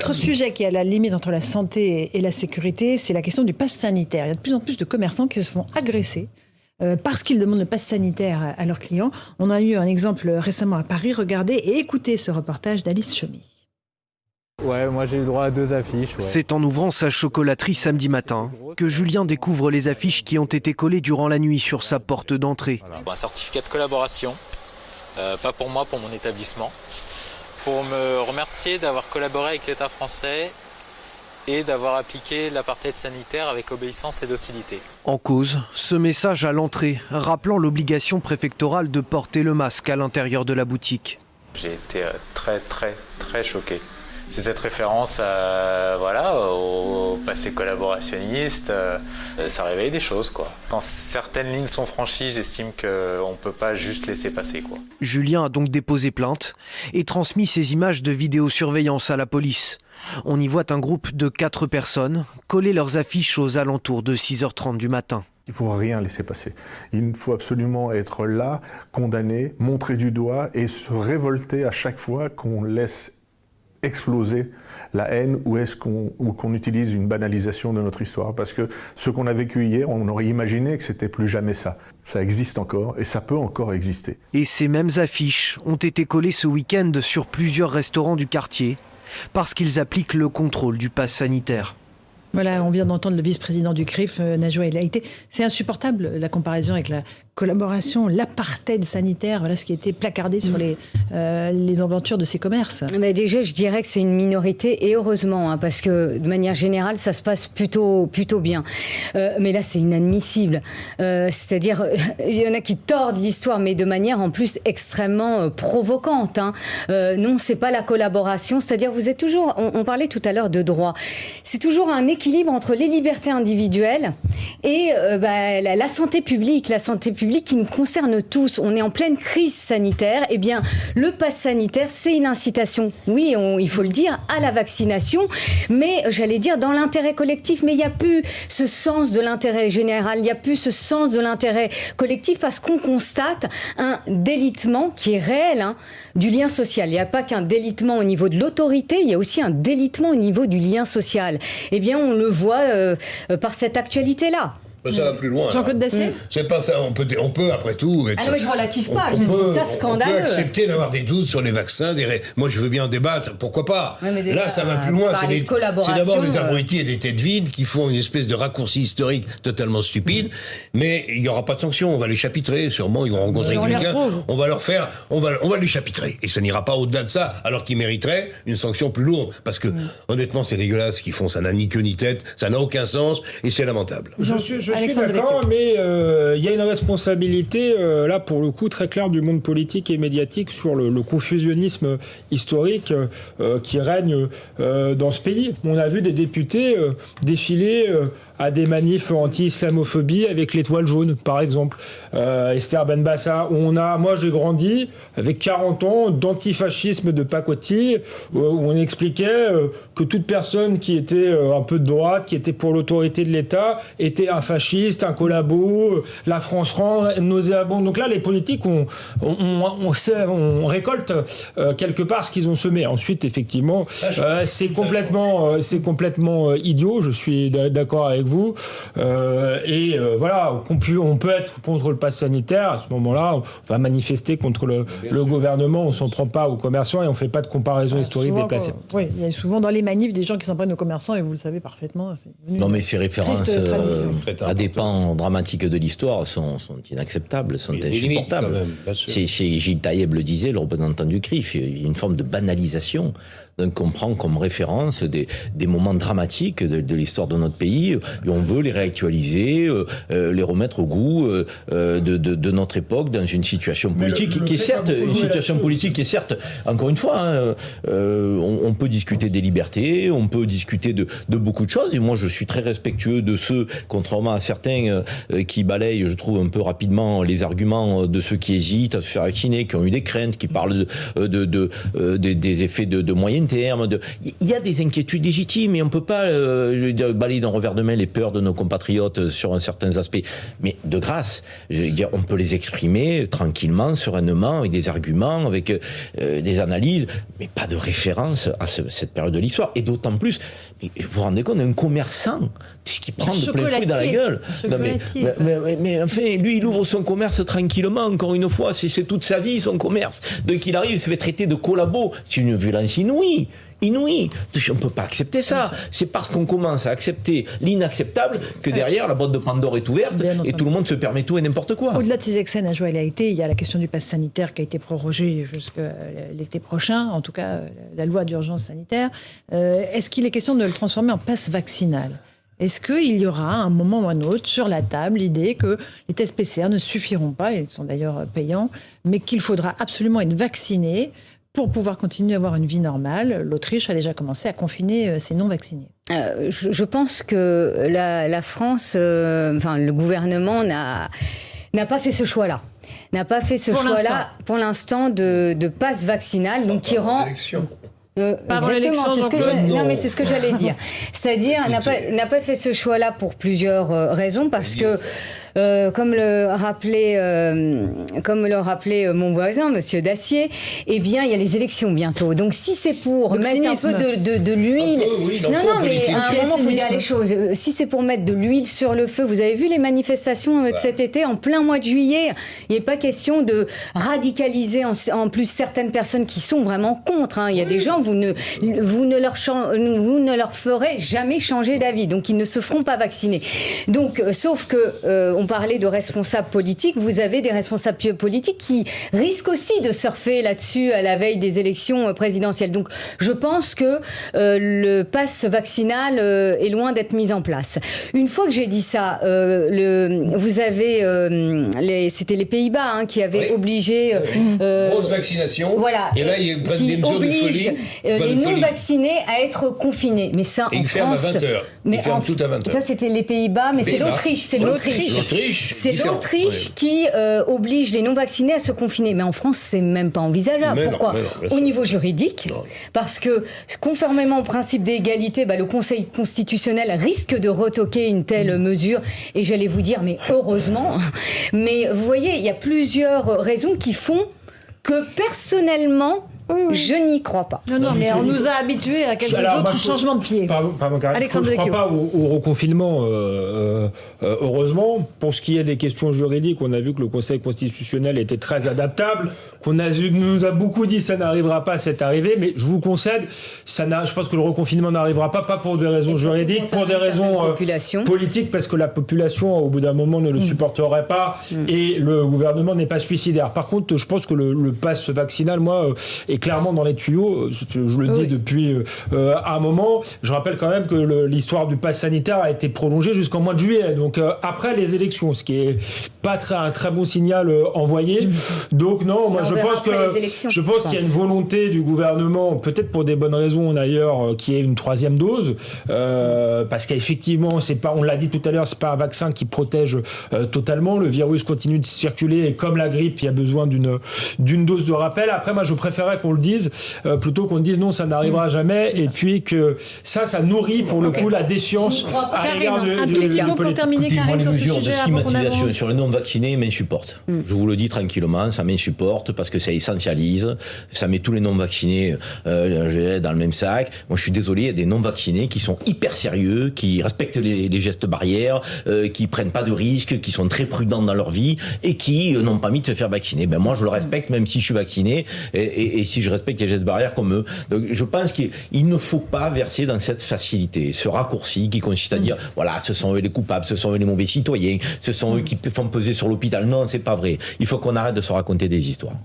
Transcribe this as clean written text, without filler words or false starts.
Autre sujet qui est à la limite entre la santé et la sécurité, c'est la question du pass sanitaire. Il y a de plus en plus de commerçants qui se font agresser parce qu'ils demandent le pass sanitaire à leurs clients. On a eu un exemple récemment à Paris. Regardez et écoutez ce reportage d'Alice Chomy. Ouais, moi j'ai eu droit à 2 affiches. Ouais. C'est en ouvrant sa chocolaterie samedi matin que Julien découvre les affiches qui ont été collées durant la nuit sur sa porte d'entrée. Voilà. Un certificat de collaboration, pas pour moi, pour mon établissement, pour me remercier d'avoir collaboré avec l'État français et d'avoir appliqué l'apartheid sanitaire avec obéissance et docilité. En cause, ce message à l'entrée, rappelant l'obligation préfectorale de porter le masque à l'intérieur de la boutique. J'ai été très choqué. C'est cette référence au passé collaborationniste, ça réveille des choses, quoi. Quand certaines lignes sont franchies, j'estime qu'on ne peut pas juste laisser passer, quoi. Julien a donc déposé plainte et transmis ces images de vidéosurveillance à la police. On y voit un groupe de 4 personnes coller leurs affiches aux alentours de 6h30 du matin. Il ne faut rien laisser passer. Il faut absolument être là, condamné, montrer du doigt et se révolter à chaque fois qu'on laisse exploser la haine ou qu'on utilise une banalisation de notre histoire. Parce que ce qu'on a vécu hier, on aurait imaginé que c'était plus jamais ça. Ça existe encore et ça peut encore exister. Et ces mêmes affiches ont été collées ce week-end sur plusieurs restaurants du quartier parce qu'ils appliquent le contrôle du pass sanitaire. Voilà, on vient d'entendre le vice-président du CRIF, Najwa El Haïty. C'est insupportable la comparaison avec la collaboration, l'apartheid sanitaire, voilà ce qui a été placardé sur les aventures de ces commerces. Mais déjà, je dirais que c'est une minorité et heureusement, parce que de manière générale, ça se passe plutôt bien. Mais là, c'est inadmissible. C'est-à-dire, il y en a qui tordent l'histoire, mais de manière en plus extrêmement provocante. Non, c'est pas la collaboration. C'est-à-dire, vous êtes toujours. On parlait tout à l'heure de droit. C'est toujours un équilibre entre les libertés individuelles et la santé publique. La santé publique qui nous concerne tous. On est en pleine crise sanitaire. Eh bien, le pass sanitaire, c'est une incitation, oui, il faut le dire, à la vaccination, mais j'allais dire dans l'intérêt collectif. Mais il n'y a plus ce sens de l'intérêt général, il n'y a plus ce sens de l'intérêt collectif parce qu'on constate un délitement qui est réel du lien social. Il n'y a pas qu'un délitement au niveau de l'autorité, il y a aussi un délitement au niveau du lien social. Eh bien, on le voit par cette actualité-là. Ça va plus loin. Jean-Claude Dacier ? C'est pas ça. On peut après tout. Ah non, mais je relative pas. Je trouve ça scandaleux. On peut accepter d'avoir des doutes sur les vaccins. Moi, je veux bien en débattre. Pourquoi pas ? Ouais, là, ça va plus loin. C'est d'abord des abrutis et des têtes vides qui font une espèce de raccourci historique totalement stupide. Mais il n'y aura pas de sanction. On va les chapitrer. Sûrement, ils vont rencontrer quelqu'un. On va leur faire. On va les chapitrer. Et ça n'ira pas au-delà de ça. Alors qu'ils mériteraient une sanction plus lourde. Parce que honnêtement, c'est dégueulasse ce qu'ils font. Ça n'a ni queue ni tête. Ça n'a aucun sens et c'est lamentable. Je suis d'accord, mais il y a une responsabilité, là, pour le coup, très claire du monde politique et médiatique sur le confusionnisme historique qui règne dans ce pays. On a vu des députés défiler à des manifs anti-islamophobie avec l'étoile jaune, par exemple. Esther Benbassa, moi j'ai grandi avec 40 ans d'antifascisme de Pacotti, où on expliquait que toute personne qui était un peu de droite, qui était pour l'autorité de l'État, était un fasciste, un collabo, la France rend nauséabond. Donc là, les politiques, on récolte quelque part ce qu'ils ont semé. Ensuite, effectivement, c'est complètement idiot, je suis d'accord avec vous. Voilà, on peut être contre le pass sanitaire. À ce moment-là, on va manifester contre le gouvernement. On ne s'en prend pas aux commerçants et on ne fait pas de comparaison historique déplacée. Oui, il y a souvent dans les manifs des gens qui s'en prennent aux commerçants et vous le savez parfaitement. Non, mais ces références à des pans dramatiques de l'histoire sont inacceptables, sont insupportables. Gilles Taïeb le disait, le représentant du CRIF, il y a une forme de banalisation. Donc on prend comme référence des moments dramatiques de l'histoire de notre pays et on veut les réactualiser, les remettre au goût de notre époque dans une situation politique qui est certes une situation politique qui est certes, encore une fois, on peut discuter des libertés, on peut discuter de beaucoup de choses et moi je suis très respectueux de ceux, contrairement à certains qui balayent, je trouve un peu rapidement les arguments de ceux qui hésitent à se faire vacciner, qui ont eu des craintes, qui parlent des effets de moyen terme. Il y a des inquiétudes légitimes et on ne peut pas balayer d'un revers de main les les peurs de nos compatriotes sur certains aspects. Mais de grâce, je veux dire, on peut les exprimer tranquillement, sereinement, avec des arguments, avec des analyses, mais pas de référence à cette période de l'histoire. Et d'autant plus, mais vous vous rendez compte, un commerçant qui prend de plein fouet dans la gueule. Non, mais enfin, lui, il ouvre son commerce tranquillement, encore une fois, c'est toute sa vie, son commerce. Donc il arrive, il se fait traiter de collabo. C'est une violence inouïe. On ne peut pas accepter ça. C'est parce qu'on commence à accepter l'inacceptable que derrière, la boîte de Pandore est ouverte et tout le monde se permet tout et n'importe quoi. Au-delà de ces excès d'injonctualité, il y a la question du pass sanitaire qui a été prorogé jusqu'à l'été prochain, en tout cas la loi d'urgence sanitaire. Est-ce qu'il est question de le transformer en pass vaccinal ? Est-ce qu'il y aura à un moment ou un autre sur la table l'idée que les tests PCR ne suffiront pas, ils sont d'ailleurs payants, mais qu'il faudra absolument être vacciné pour pouvoir continuer à avoir une vie normale? L'Autriche a déjà commencé à confiner ses non-vaccinés. Je pense que la France, le gouvernement n'a pas fait ce choix-là. N'a pas fait ce choix-là pour l'instant de passe vaccinal, donc qui rend... Non, mais c'est ce que j'allais dire. C'est-à-dire, n'a pas fait ce choix-là pour plusieurs raisons, parce que comme le rappelait mon voisin, Monsieur Dacier, eh bien, il y a les élections bientôt. Donc, si c'est pour mettre un peu de l'huile... mais à un moment, il faut dire les choses. Si c'est pour mettre de l'huile sur le feu, vous avez vu les manifestations de cet été, en plein mois de juillet, il n'est pas question de radicaliser en plus certaines personnes qui sont vraiment contre. Il y a des gens, vous ne leur ferez jamais changer d'avis. Donc, ils ne se feront pas vacciner. Donc, sauf que... on parlait de responsables politiques, vous avez des responsables politiques qui risquent aussi de surfer là-dessus à la veille des élections présidentielles. Donc je pense que le pass vaccinal est loin d'être mis en place. Une fois que j'ai dit ça, vous avez, c'était les Pays-Bas qui avaient obligé... grosse vaccination, voilà, et là il y a presque des mesures de folie. Les non-vaccinés à être confinés. Mais ça, et en France... à 20h. Ils ferment tout à 20h. Ça, c'était les Pays-Bas, mais c'est l'Autriche. C'est l'Autriche qui oblige les non-vaccinés à se confiner. Mais en France, c'est même pas envisageable. Pourquoi ? Au niveau juridique, parce que conformément au principe d'égalité, le Conseil constitutionnel risque de retoquer une telle mesure. Et j'allais vous dire, mais heureusement. Mais vous voyez, il y a plusieurs raisons qui font que personnellement... Je n'y crois pas. Non, mais on nous a habitués à quelques autres changements de pied. Alexandre, je ne crois pas au reconfinement, heureusement. Pour ce qui est des questions juridiques, on a vu que le Conseil constitutionnel était très adaptable, nous a beaucoup dit que ça n'arrivera pas, c'est arrivé, mais je vous concède, je pense que le reconfinement n'arrivera pas pour des raisons juridiques, pour des raisons politiques, parce que la population, au bout d'un moment, ne le supporterait pas, et le gouvernement n'est pas suicidaire. Par contre, je pense que le pass vaccinal, moi, est clairement dans les tuyaux, je le dis depuis un moment. Je rappelle quand même que l'histoire du pass sanitaire a été prolongée jusqu'en mois de juillet, donc après les élections, ce qui est pas un très bon signal envoyé. Donc non, moi je pense qu'il y a une volonté du gouvernement, peut-être pour des bonnes raisons d'ailleurs, qui est une troisième dose, parce qu'effectivement, on l'a dit tout à l'heure, c'est pas un vaccin qui protège totalement. Le virus continue de circuler et comme la grippe, il y a besoin d'une dose de rappel. Après, moi je préférerais qu'on le dise, plutôt qu'on dise non, ça n'arrivera jamais, et puis que ça nourrit pour le coup la défiance à l'égard du pour terminer, Karim, sur ce mesures sujet, de stigmatisation sur les non-vaccinés m'insupportent. Je vous le dis tranquillement, ça m'insupporte parce que ça essentialise, ça met tous les non-vaccinés dans le même sac. Moi, je suis désolé, il y a des non-vaccinés qui sont hyper sérieux, qui respectent les gestes barrières, qui prennent pas de risques, qui sont très prudents dans leur vie et qui n'ont pas mis de se faire vacciner. Moi, je le respecte, même si je suis vacciné, et si je respecte les gestes barrières comme eux. Donc, je pense qu'il ne faut pas verser dans cette facilité, ce raccourci qui consiste à dire, voilà, ce sont eux les coupables, ce sont eux les mauvais citoyens, ce sont eux qui font peser sur l'hôpital. Non, c'est pas vrai. Il faut qu'on arrête de se raconter des histoires.